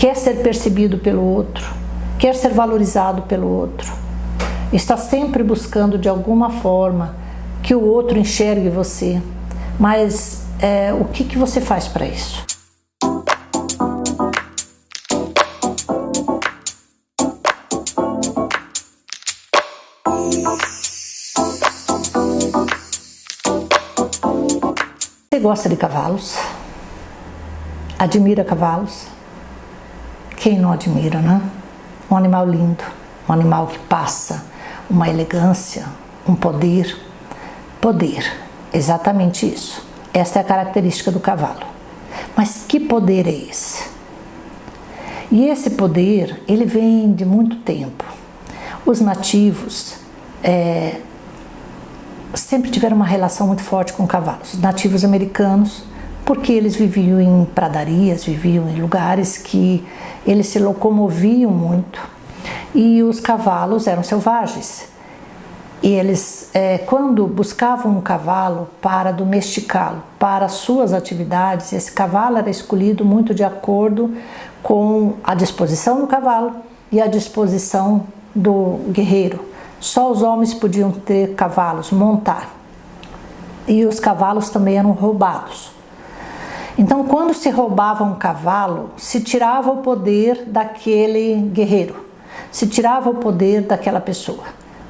quer ser percebido pelo outro, quer ser valorizado pelo outro. Está sempre buscando de alguma forma que o outro enxergue você. Mas o que você faz para isso? Você gosta de cavalos? Admira cavalos? Quem não admira, né? Um animal lindo, um animal que passa uma elegância, um poder. Poder, exatamente isso. Esta é a característica do cavalo. Mas que poder é esse? E esse poder, ele vem de muito tempo. Os nativos sempre tiveram uma relação muito forte com cavalos. Os nativos americanos, porque eles viviam em pradarias, viviam em lugares que eles se locomoviam muito. E os cavalos eram selvagens. E eles, quando buscavam um cavalo para domesticá-lo, para suas atividades, esse cavalo era escolhido muito de acordo com a disposição do cavalo e a disposição do guerreiro. Só os homens podiam ter cavalos, montar. E os cavalos também eram roubados. Então, quando se roubava um cavalo, se tirava o poder daquele guerreiro, se tirava o poder daquela pessoa,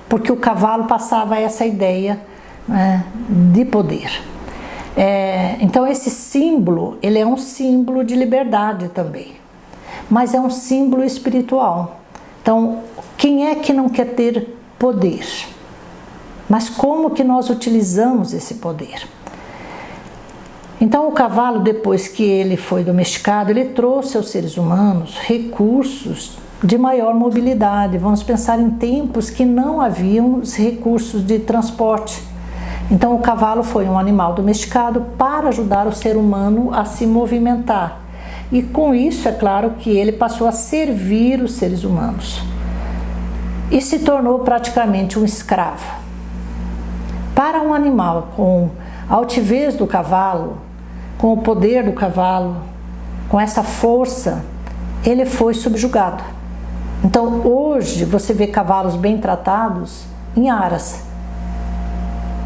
porque o cavalo passava essa ideia, né, de poder. Então, esse símbolo, ele é um símbolo de liberdade também, mas é um símbolo espiritual. Então, quem é que não quer ter poder? Mas como que nós utilizamos esse poder? Então, o cavalo, depois que ele foi domesticado, ele trouxe aos seres humanos recursos de maior mobilidade. Vamos pensar em tempos que não haviam os recursos de transporte. Então, o cavalo foi um animal domesticado para ajudar o ser humano a se movimentar. E com isso, é claro que ele passou a servir os seres humanos. E se tornou praticamente um escravo. Para um animal com a altivez do cavalo, com o poder do cavalo, com essa força, ele foi subjugado. Então, hoje, você vê cavalos bem tratados em aras.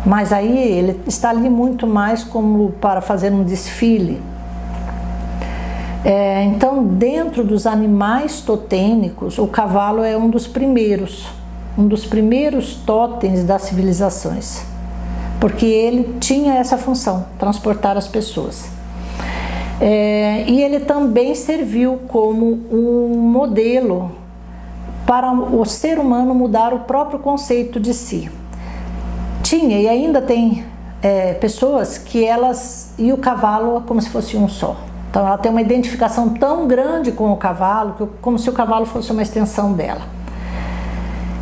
Mas aí ele está ali muito mais como para fazer um desfile. Então, dentro dos animais totêmicos, o cavalo é um dos primeiros totens das civilizações. Porque ele tinha essa função, transportar as pessoas. E ele também serviu como um modelo para o ser humano mudar o próprio conceito de si. Tinha e ainda tem pessoas que elas e o cavalo como se fosse um só. Então ela tem uma identificação tão grande com o cavalo, como se o cavalo fosse uma extensão dela.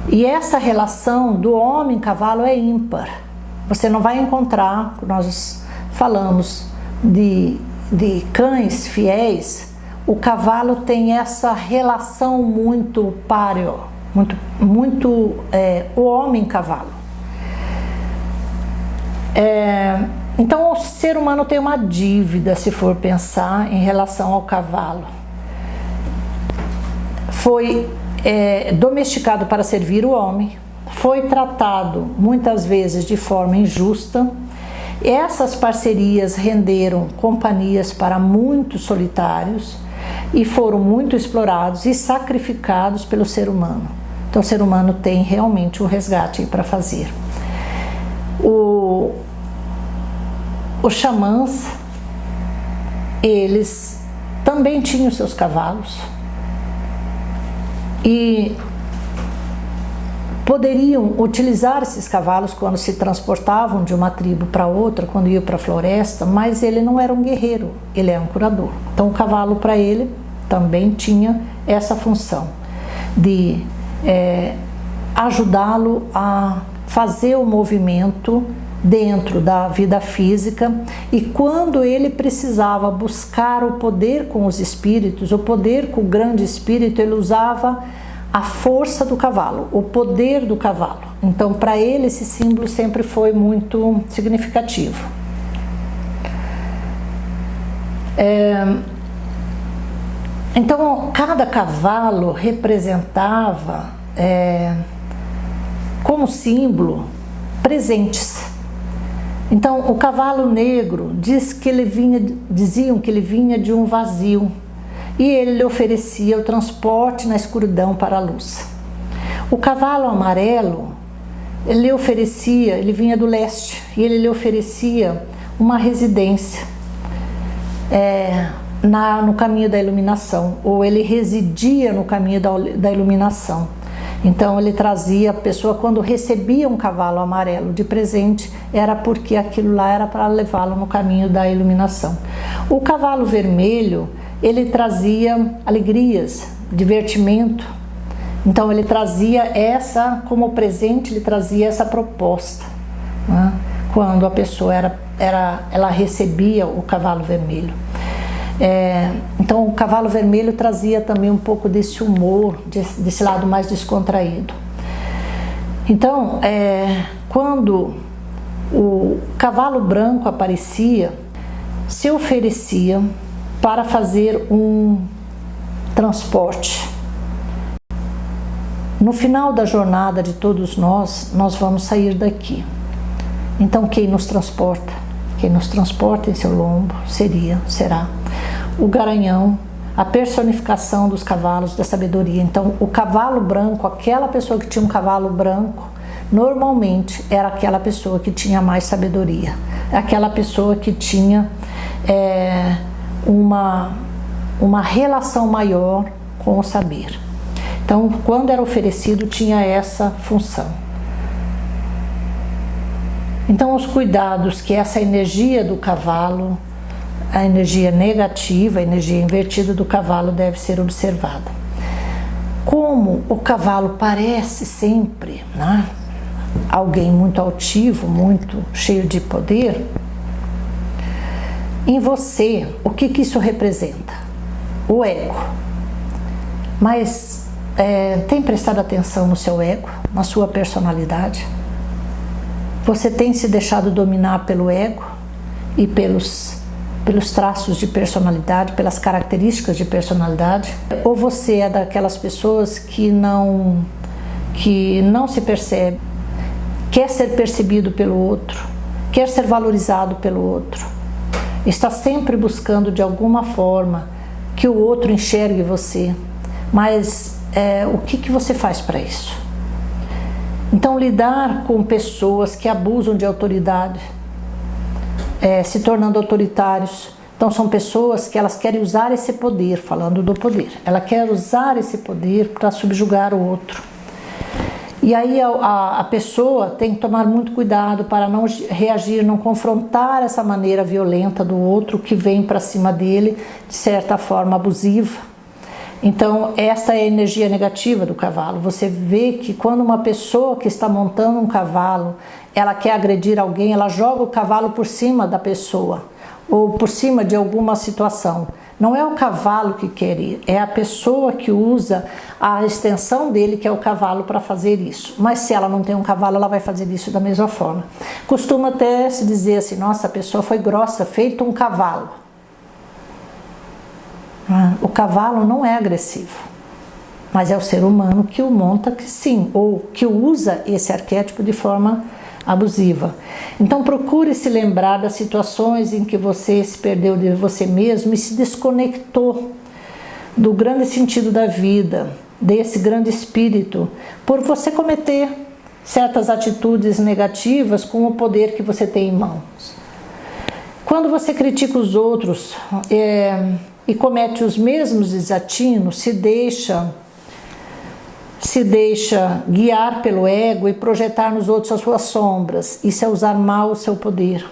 E essa relação do homem-cavalo é ímpar. Você não vai encontrar, nós falamos de cães fiéis, o cavalo tem essa relação muito páreo, muito o homem-cavalo. Então o ser humano tem uma dívida, se for pensar, em relação ao cavalo. Foi domesticado para servir o homem, foi tratado muitas vezes de forma injusta. Essas parcerias renderam companhias para muitos solitários e foram muito explorados e sacrificados pelo ser humano. Então o ser humano tem realmente um resgate para fazer. Os xamãs, eles também tinham seus cavalos e poderiam utilizar esses cavalos quando se transportavam de uma tribo para outra, quando iam para a floresta, mas ele não era um guerreiro, ele era um curador. Então o cavalo para ele também tinha essa função de ajudá-lo a fazer o movimento dentro da vida física, e quando ele precisava buscar o poder com os espíritos, o poder com o grande espírito, ele usava a força do cavalo, o poder do cavalo. Então, para ele, esse símbolo sempre foi muito significativo. Então, cada cavalo representava, como símbolo, presentes. Então, o cavalo negro diziam que ele vinha de um vazio e ele lhe oferecia o transporte na escuridão para a luz. O cavalo amarelo, ele vinha do leste e ele lhe oferecia uma residência no caminho da iluminação, ou ele residia no caminho da iluminação. Então ele trazia a pessoa, quando recebia um cavalo amarelo de presente, era porque aquilo lá era para levá-lo no caminho da iluminação. O cavalo vermelho, ele trazia alegrias, divertimento. Então ele trazia como presente, ele trazia essa proposta, né? Quando a pessoa ela recebia o cavalo vermelho. Então o cavalo vermelho trazia também um pouco desse humor, desse lado mais descontraído. Então, quando o cavalo branco aparecia, se oferecia para fazer um transporte. No final da jornada de todos nós vamos sair daqui. Então quem nos transporta? Quem nos transporta em seu lombo será o garanhão, a personificação dos cavalos da sabedoria. Então o cavalo branco, aquela pessoa que tinha um cavalo branco, normalmente era aquela pessoa que tinha mais sabedoria, aquela pessoa que tinha uma relação maior com o saber. Então, quando era oferecido, tinha essa função. Então, os cuidados que essa energia do cavalo, a energia negativa, a energia invertida do cavalo deve ser observada. Como o cavalo parece sempre, né, alguém muito altivo, muito cheio de poder, em você, o que isso representa? O ego. Mas tem prestado atenção no seu ego, na sua personalidade? Você tem se deixado dominar pelo ego e pelos traços de personalidade, pelas características de personalidade? Ou você é daquelas pessoas que não se percebe, quer ser percebido pelo outro, quer ser valorizado pelo outro, está sempre buscando de alguma forma que o outro enxergue você, mas o que você faz para isso? Então, lidar com pessoas que abusam de autoridade, se tornando autoritários. Então, são pessoas que elas querem usar esse poder, falando do poder, ela quer usar esse poder para subjugar o outro. E aí a pessoa tem que tomar muito cuidado para não reagir, não confrontar essa maneira violenta do outro que vem para cima dele, de certa forma abusiva. Então, esta é a energia negativa do cavalo. Você vê que quando uma pessoa que está montando um cavalo, ela quer agredir alguém, ela joga o cavalo por cima da pessoa, ou por cima de alguma situação. Não é o cavalo que quer ir, é a pessoa que usa a extensão dele, que é o cavalo, para fazer isso. Mas se ela não tem um cavalo, ela vai fazer isso da mesma forma. Costuma até se dizer assim, nossa, a pessoa foi grossa, feito um cavalo. O cavalo não é agressivo, mas é o ser humano que o monta que sim, ou que usa esse arquétipo de forma abusiva. Então procure se lembrar das situações em que você se perdeu de você mesmo e se desconectou do grande sentido da vida, desse grande espírito, por você cometer certas atitudes negativas com o poder que você tem em mãos. Quando você critica os outros e comete os mesmos desatinos, se deixa guiar pelo ego e projetar nos outros as suas sombras. Isso é usar mal o seu poder.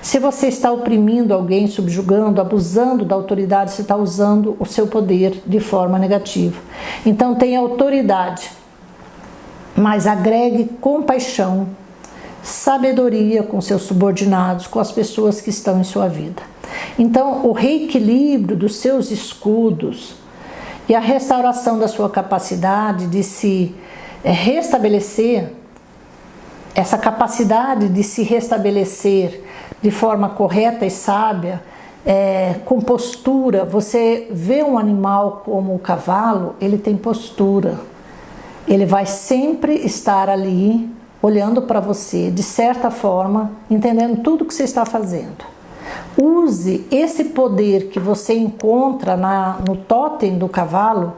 Se você está oprimindo alguém, subjugando, abusando da autoridade, você está usando o seu poder de forma negativa. Então tenha autoridade, mas agregue compaixão, sabedoria com seus subordinados, com as pessoas que estão em sua vida. Então, o reequilíbrio dos seus escudos e a restauração da sua capacidade de se restabelecer, essa capacidade de se restabelecer de forma correta e sábia, com postura. Você vê um animal como o cavalo, ele tem postura. Ele vai sempre estar ali, olhando para você, de certa forma, entendendo tudo que você está fazendo. Use esse poder que você encontra no tótem do cavalo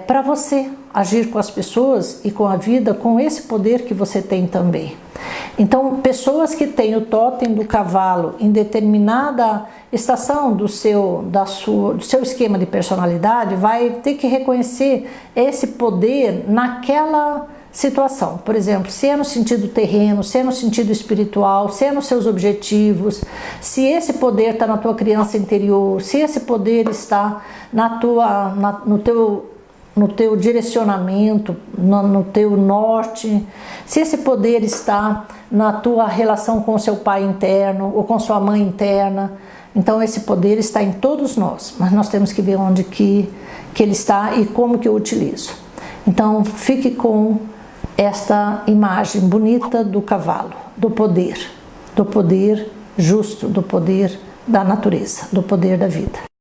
para você agir com as pessoas e com a vida, com esse poder que você tem também. Então, pessoas que têm o tótem do cavalo em determinada estação do seu esquema de personalidade, vai ter que reconhecer esse poder naquela situação. Por exemplo, se é no sentido terreno, se é no sentido espiritual, se é nos seus objetivos, se esse poder está na tua criança interior, se esse poder está no teu direcionamento, no teu norte, se esse poder está na tua relação com seu pai interno ou com sua mãe interna. Então esse poder está em todos nós, mas nós temos que ver onde que ele está e como que eu utilizo. Então fique com esta imagem bonita do cavalo, do poder justo, do poder da natureza, do poder da vida.